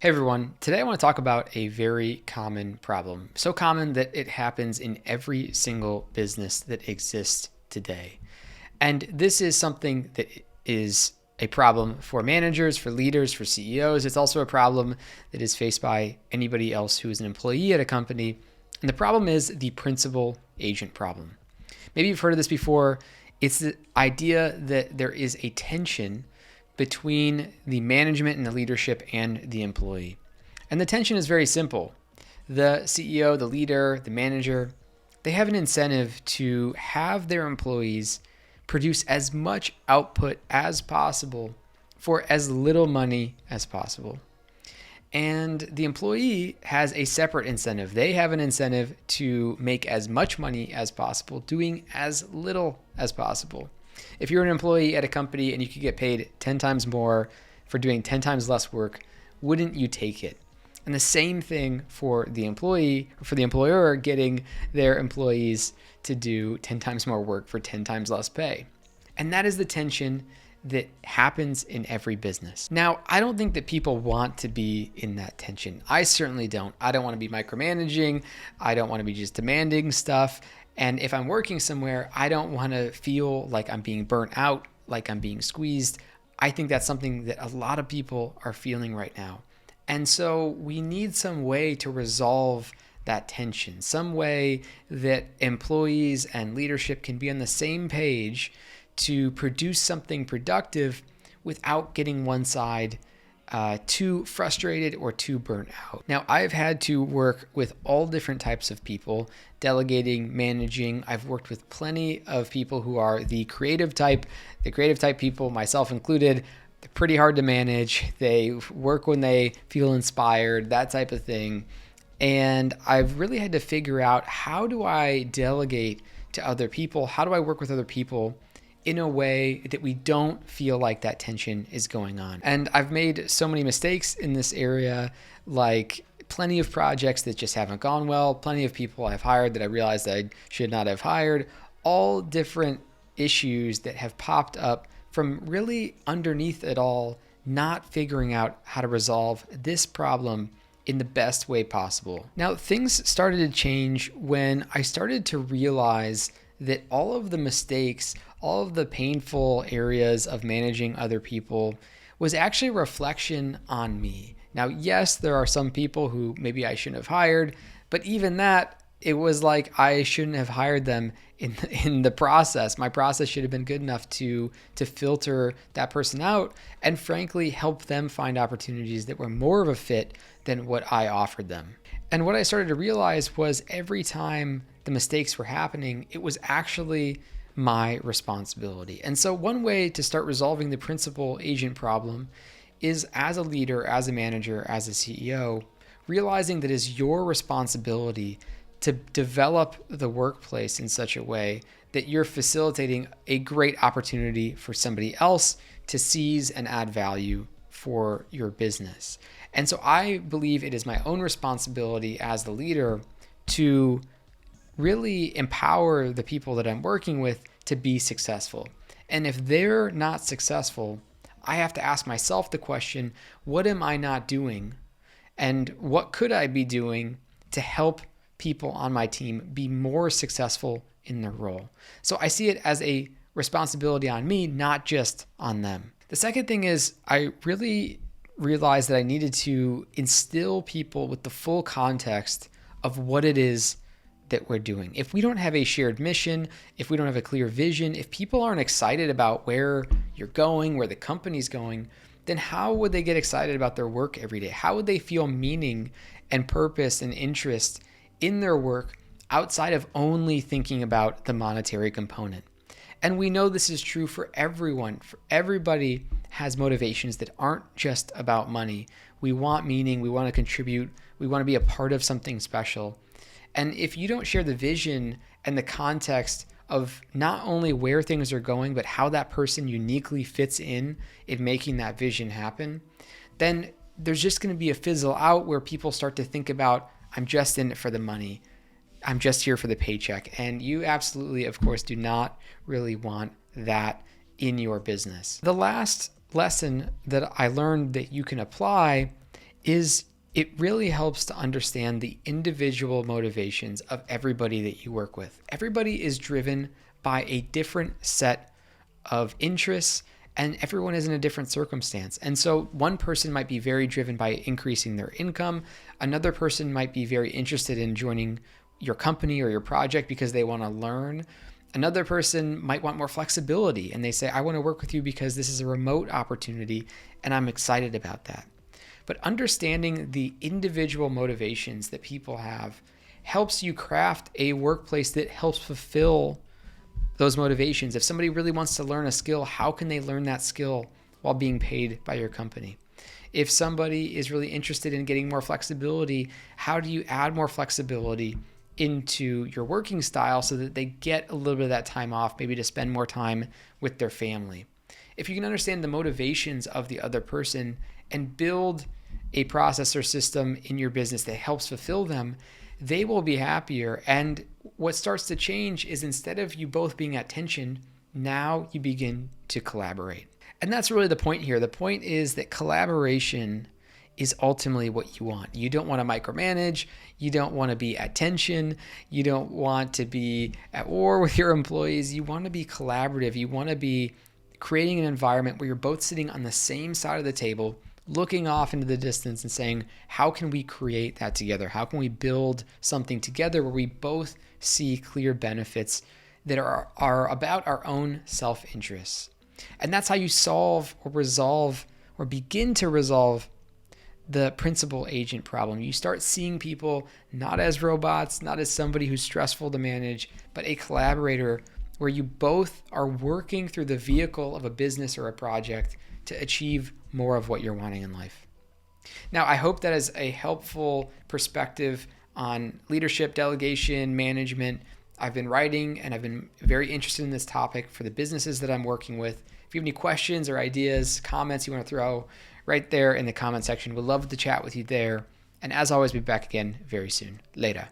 Hey everyone, today I want to talk about a very common problem. So common that it happens in every single business that exists today. And this is something that is a problem for managers, for leaders, for CEOs. It's also a problem that is faced by anybody else who is an employee at a company. And the problem is the principal agent problem. Maybe you've heard of this before. It's the idea that there is a tension between the management and the leadership and the employee. And the tension is very simple. The CEO, the leader, the manager, they have an incentive to have their employees produce as much output as possible for as little money as possible. And the employee has a separate incentive. They have an incentive to make as much money as possible, doing as little as possible. If you're an employee at a company and you could get paid 10 times more for doing 10 times less work, wouldn't you take it? And the same thing for the employee, for the employer getting their employees to do 10 times more work for 10 times less pay. And that is the tension that happens in every business. Now, I don't think that people want to be in that tension. I certainly don't. I don't want to be micromanaging. I don't want to be just demanding stuff. And if I'm working somewhere, I don't want to feel like I'm being burnt out, like I'm being squeezed. I think that's something that a lot of people are feeling right now. And so we need some way to resolve that tension, some way that employees and leadership can be on the same page to produce something productive without getting one side too frustrated or too burnt out. Now, I've had to work with all different types of people, delegating, managing. I've worked with plenty of people who are the creative type people, myself included. They're pretty hard to manage. They work when they feel inspired, that type of thing. And I've really had to figure out, how do I delegate to other people? How do I work with other people in a way that we don't feel like that tension is going on? And I've made so many mistakes in this area, like plenty of projects that just haven't gone well, plenty of people I've hired that I realized that I should not have hired, all different issues that have popped up from really underneath it all, not figuring out how to resolve this problem in the best way possible. Now, things started to change when I started to realize that all of the mistakes, all of the painful areas of managing other people was actually a reflection on me. Now, yes, there are some people who maybe I shouldn't have hired, but even that, it was like I shouldn't have hired them in the process. My process should have been good enough to filter that person out and frankly help them find opportunities that were more of a fit than what I offered them. And what I started to realize was every time the mistakes were happening, it was actually my responsibility. And so one way to start resolving the principal agent problem is, as a leader, as a manager, as a CEO, realizing that it's your responsibility to develop the workplace in such a way that you're facilitating a great opportunity for somebody else to seize and add value for your business. And so I believe it is my own responsibility as the leader to really empower the people that I'm working with to be successful. And if they're not successful, I have to ask myself the question, what am I not doing? And what could I be doing to help people on my team be more successful in their role? So I see it as a responsibility on me, not just on them. The second thing is, I really realized that I needed to instill people with the full context of what it is that we're doing. If we don't have a shared mission, if we don't have a clear vision, if people aren't excited about where you're going, where the company's going, then how would they get excited about their work every day? How would they feel meaning and purpose and interest in their work outside of only thinking about the monetary component? And we know this is true for everyone. For everybody has motivations that aren't just about money. We want meaning, we want to contribute, we want to be a part of something special. And if you don't share the vision and the context of not only where things are going, but how that person uniquely fits in making that vision happen, then there's just going to be a fizzle out where people start to think about, I'm just in it for the money. I'm just here for the paycheck. And you absolutely, of course, do not really want that in your business. The last lesson that I learned that you can apply is it really helps to understand the individual motivations of everybody that you work with. Everybody is driven by a different set of interests, and everyone is in a different circumstance. And so one person might be very driven by increasing their income. Another person might be very interested in joining your company or your project because they want to learn. Another person might want more flexibility, and they say, I want to work with you because this is a remote opportunity and I'm excited about that. But understanding the individual motivations that people have helps you craft a workplace that helps fulfill those motivations. If somebody really wants to learn a skill, how can they learn that skill while being paid by your company? If somebody is really interested in getting more flexibility, how do you add more flexibility into your working style so that they get a little bit of that time off, maybe to spend more time with their family? If you can understand the motivations of the other person and build a process or system in your business that helps fulfill them, they will be happier. And what starts to change is, instead of you both being at tension, now you begin to collaborate. And that's really the point here. The point is that collaboration is ultimately what you want. You don't want to micromanage. You don't want to be at tension. You don't want to be at war with your employees. You want to be collaborative. You want to be creating an environment where you're both sitting on the same side of the table, looking off into the distance and saying, how can we create that together? How can we build something together where we both see clear benefits that are about our own self-interests? And that's how you solve or resolve or begin to resolve the principal agent problem. You start seeing people not as robots, not as somebody who's stressful to manage, but a collaborator where you both are working through the vehicle of a business or a project to achieve more of what you're wanting in life. Now, I hope that is a helpful perspective on leadership, delegation, management. I've been writing and I've been very interested in this topic for the businesses that I'm working with. If you have any questions or ideas, comments you want to throw, right there in the comment section, we'd love to chat with you there. And as always, we'll be back again very soon. Later.